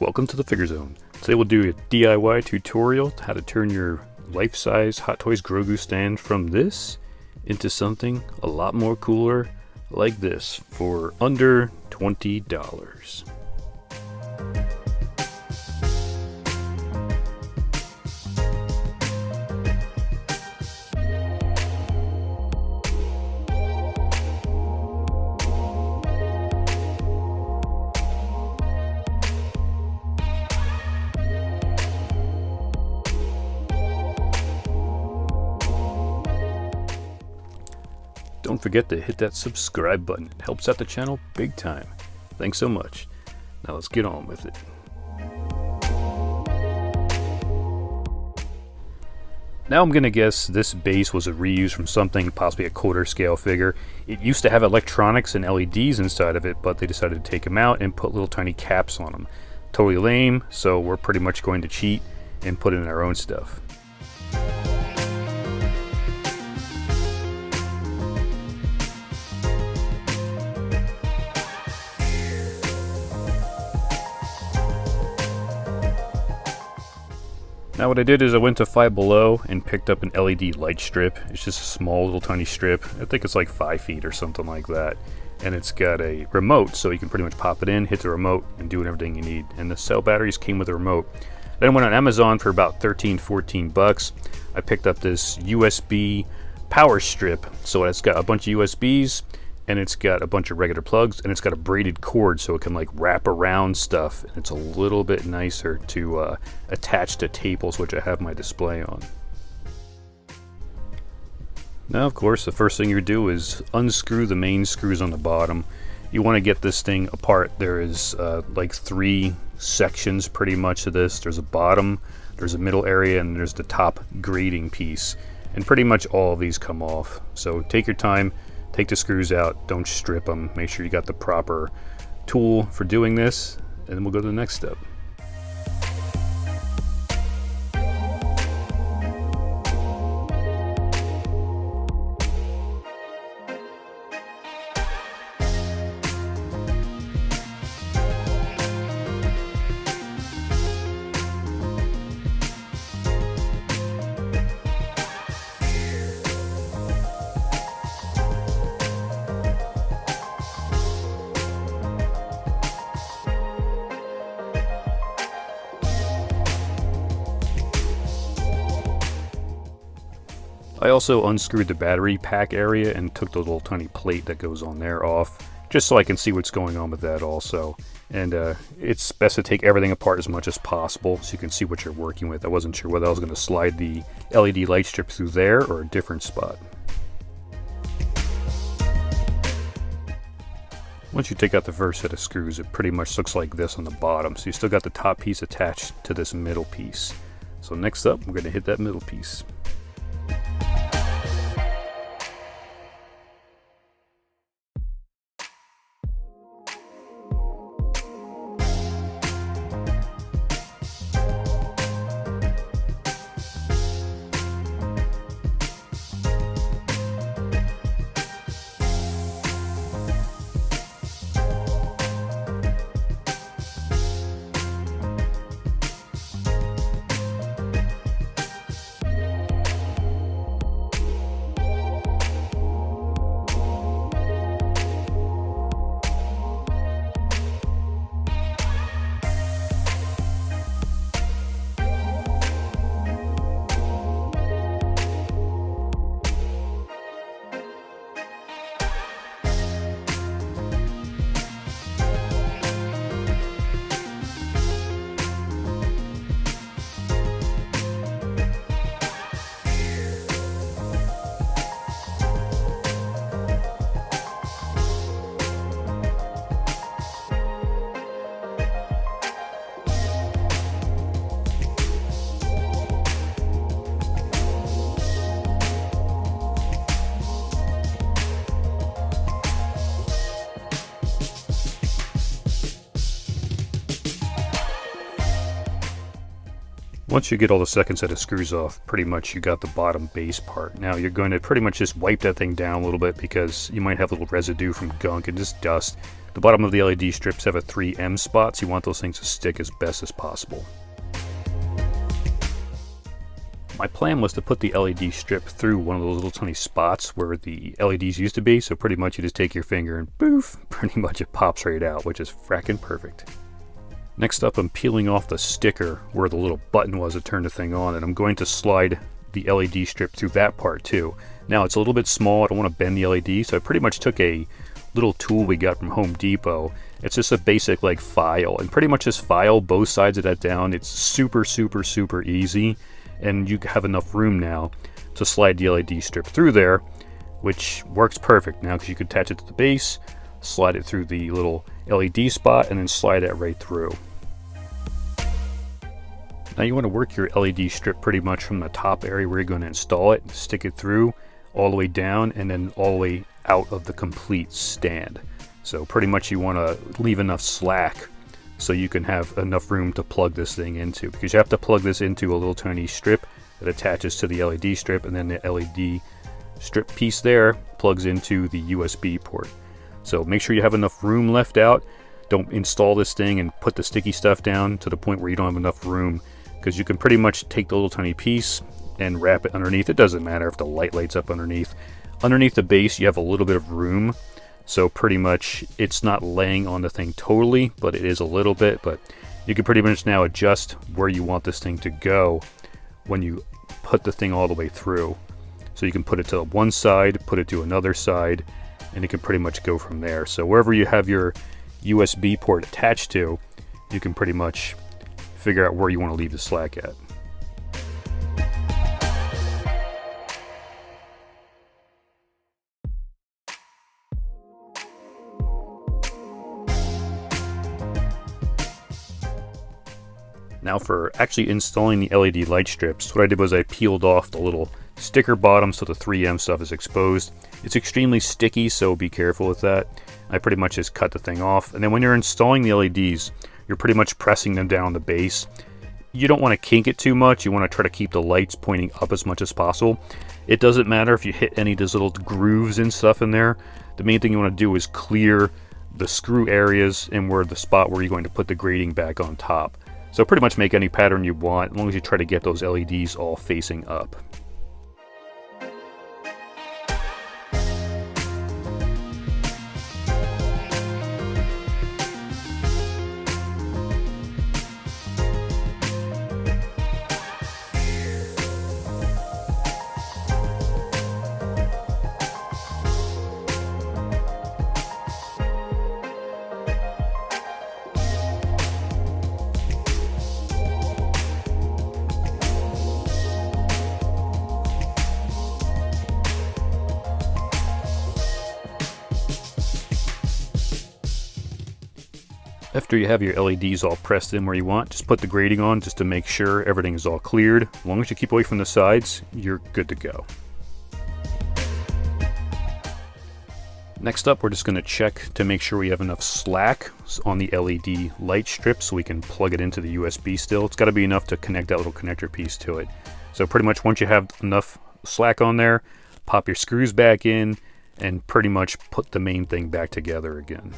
welcome to the Figure Zone. Today we'll do a DIY tutorial how to turn your life-size Hot Toys Grogu stand from this into something a lot more cooler like this for under $20. Don't forget to hit that subscribe button. It helps out the channel big time. Thanks so much. Now let's get on with it. Now I'm going to guess this base was a reuse from something, possibly a quarter scale figure. It used to have electronics and LEDs inside of it, but they decided to take them out and put little tiny caps on them. Totally lame, so we're pretty much going to cheat and put in our own stuff. Now what I did is I went to Five Below and picked up an LED light strip. It's just a small little tiny strip. I think it's like 5 feet or something like that. And it's got a remote, so you can pretty much pop it in, hit the remote, and do everything you need. And the cell batteries came with a remote. Then I went on Amazon for about 13-14 bucks. I picked up this USB power strip. So it's got a bunch of USBs, and it's got a bunch of regular plugs, and it's got a braided cord so it can like wrap around stuff, and it's a little bit nicer to attach to tables, which I have my display on. Now of course the first thing you do is unscrew the main screws on the bottom. You want to get this thing apart. There is like 3 sections pretty much of this. There's a bottom, there's a middle area, and there's the top grating piece, and pretty much all of these come off. So take your time. Take the screws out, don't strip them, make sure you got the proper tool for doing this, and then we'll go to the next step. I also unscrewed the battery pack area and took the little tiny plate that goes on there off, just so I can see what's going on with that also. And it's best to take everything apart as much as possible so you can see what you're working with. I wasn't sure whether I was going to slide the LED light strip through there or a different spot. Once you take out the first set of screws, it pretty much looks like this on the bottom. So you still got the top piece attached to this middle piece. So next up, we're going to hit that middle piece. Once you get all the second set of screws off, pretty much you got the bottom base part. Now you're going to pretty much just wipe that thing down a little bit because you might have a little residue from gunk and just dust. The bottom of the LED strips have a 3M spot, so you want those things to stick as best as possible. My plan was to put the LED strip through one of those little tiny spots where the LEDs used to be, so pretty much you just take your finger and poof, pretty much it pops right out, which is fracking perfect. Next up, I'm peeling off the sticker where the little button was to turn the thing on, and I'm going to slide the LED strip through that part too. Now it's a little bit small, I don't want to bend the LED, so I pretty much took a little tool we got from Home Depot. It's just a basic like file, and pretty much just file both sides of that down. It's super easy, and you have enough room now to slide the LED strip through there, which works perfect now because you can attach it to the base, slide it through the little LED spot, and then slide it right through. Now you want to work your LED strip pretty much from the top area where you're going to install it, stick it through all the way down, and then all the way out of the complete stand. So pretty much you want to leave enough slack so you can have enough room to plug this thing into, because you have to plug this into a little tiny strip that attaches to the LED strip, and then the LED strip piece there plugs into the USB port. So make sure you have enough room left out. Don't install this thing and put the sticky stuff down to the point where you don't have enough room, because you can pretty much take the little tiny piece and wrap it underneath. It doesn't matter if the light lights up underneath. Underneath the base you have a little bit of room, so pretty much it's not laying on the thing totally, but it is a little bit. But you can pretty much now adjust where you want this thing to go when you put the thing all the way through. So you can put it to one side, put it to another side, and it can pretty much go from there. So wherever you have your USB port attached to, you can pretty much figure out where you want to leave the slack at. Now for actually installing the LED light strips, what I did was I peeled off the little sticker bottom so the 3M stuff is exposed. It's extremely sticky, so be careful with that. I pretty much just cut the thing off, and then when you're installing the LEDs, you're pretty much pressing them down on the base. You don't want to kink it too much. You want to try to keep the lights pointing up as much as possible. It doesn't matter if you hit any of those little grooves and stuff in there. The main thing you want to do is clear the screw areas and where the spot where you're going to put the grating back on top. So pretty much make any pattern you want, as long as you try to get those LEDs all facing up. After you have your LEDs all pressed in where you want, just put the grating on just to make sure everything is all cleared. As long as you keep away from the sides, you're good to go. Next up, we're just going to check to make sure we have enough slack on the LED light strip so we can plug it into the USB still. It's got to be enough to connect that little connector piece to it. So pretty much once you have enough slack on there, pop your screws back in and pretty much put the main thing back together again.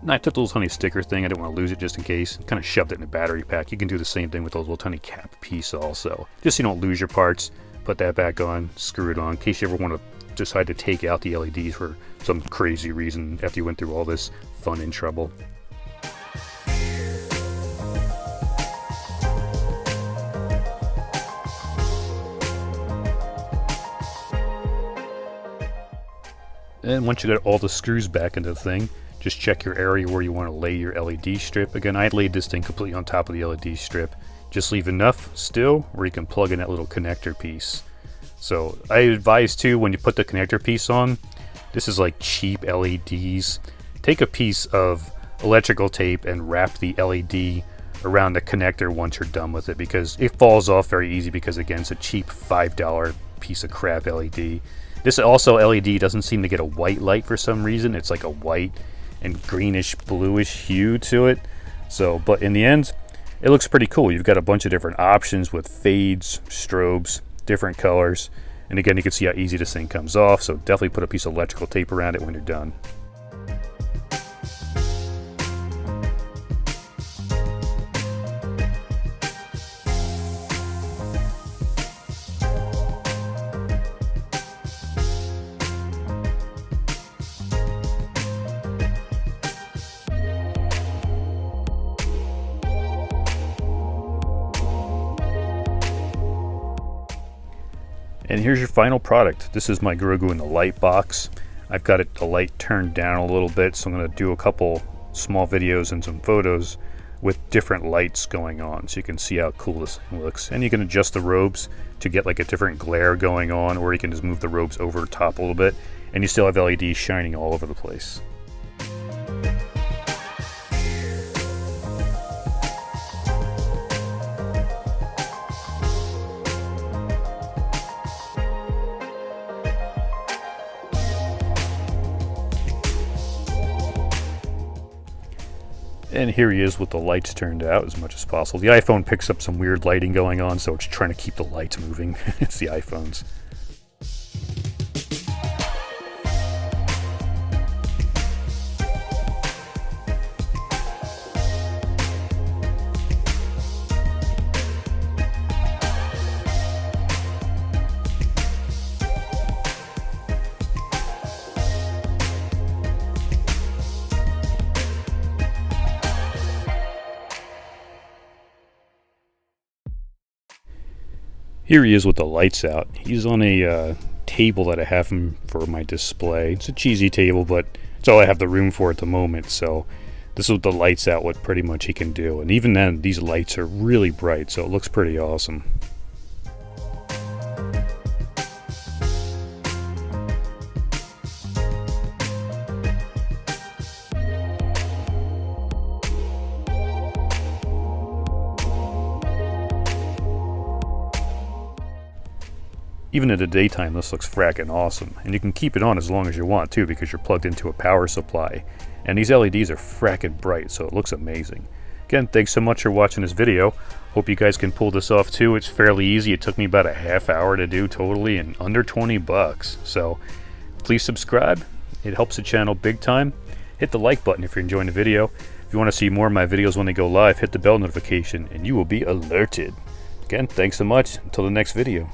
And I took the little tiny sticker thing, I didn't want to lose it just in case, kind of shoved it in a battery pack. You can do the same thing with those little tiny cap piece also. Just so you don't lose your parts, put that back on, screw it on, in case you ever want to decide to take out the LEDs for some crazy reason after you went through all this fun and trouble. And once you got all the screws back into the thing, just check your area where you want to lay your LED strip. Again, I laid this thing completely on top of the LED strip. Just leave enough still where you can plug in that little connector piece. So I advise too, when you put the connector piece on, this is like cheap LEDs. Take a piece of electrical tape and wrap the LED around the connector once you're done with it, because it falls off very easy, because again, it's a cheap $5 piece of crap LED. This also LED doesn't seem to get a white light for some reason. It's like a white and greenish bluish hue to it. So, but in the end, it looks pretty cool. You've got a bunch of different options with fades, strobes, different colors. And again, you can see how easy this thing comes off. So definitely put a piece of electrical tape around it when you're done. And here's your final product. This is my Grogu in the light box. I've got the light turned down a little bit, so I'm going to do a couple small videos and some photos with different lights going on, so you can see how cool this thing looks. And you can adjust the robes to get like a different glare going on, or you can just move the robes over top a little bit, and you still have LEDs shining all over the place. And here he is with the lights turned out as much as possible. The iPhone picks up some weird lighting going on, so it's trying to keep the lights moving. It's the iPhones. Here he is with the lights out. He's on a table that I have him for my display. It's a cheesy table, but it's all I have the room for at the moment. So this is with the lights out, what pretty much he can do. And even then, these lights are really bright, so it looks pretty awesome. Even in the daytime, this looks frackin' awesome. And you can keep it on as long as you want too, because you're plugged into a power supply. And these LEDs are frackin' bright, so it looks amazing. Again, thanks so much for watching this video. Hope you guys can pull this off too. It's fairly easy. It took me about a half hour to do totally, and under 20 bucks. So please subscribe. It helps the channel big time. Hit the like button if you're enjoying the video. If you want to see more of my videos when they go live, hit the bell notification and you will be alerted. Again, thanks so much. Until the next video.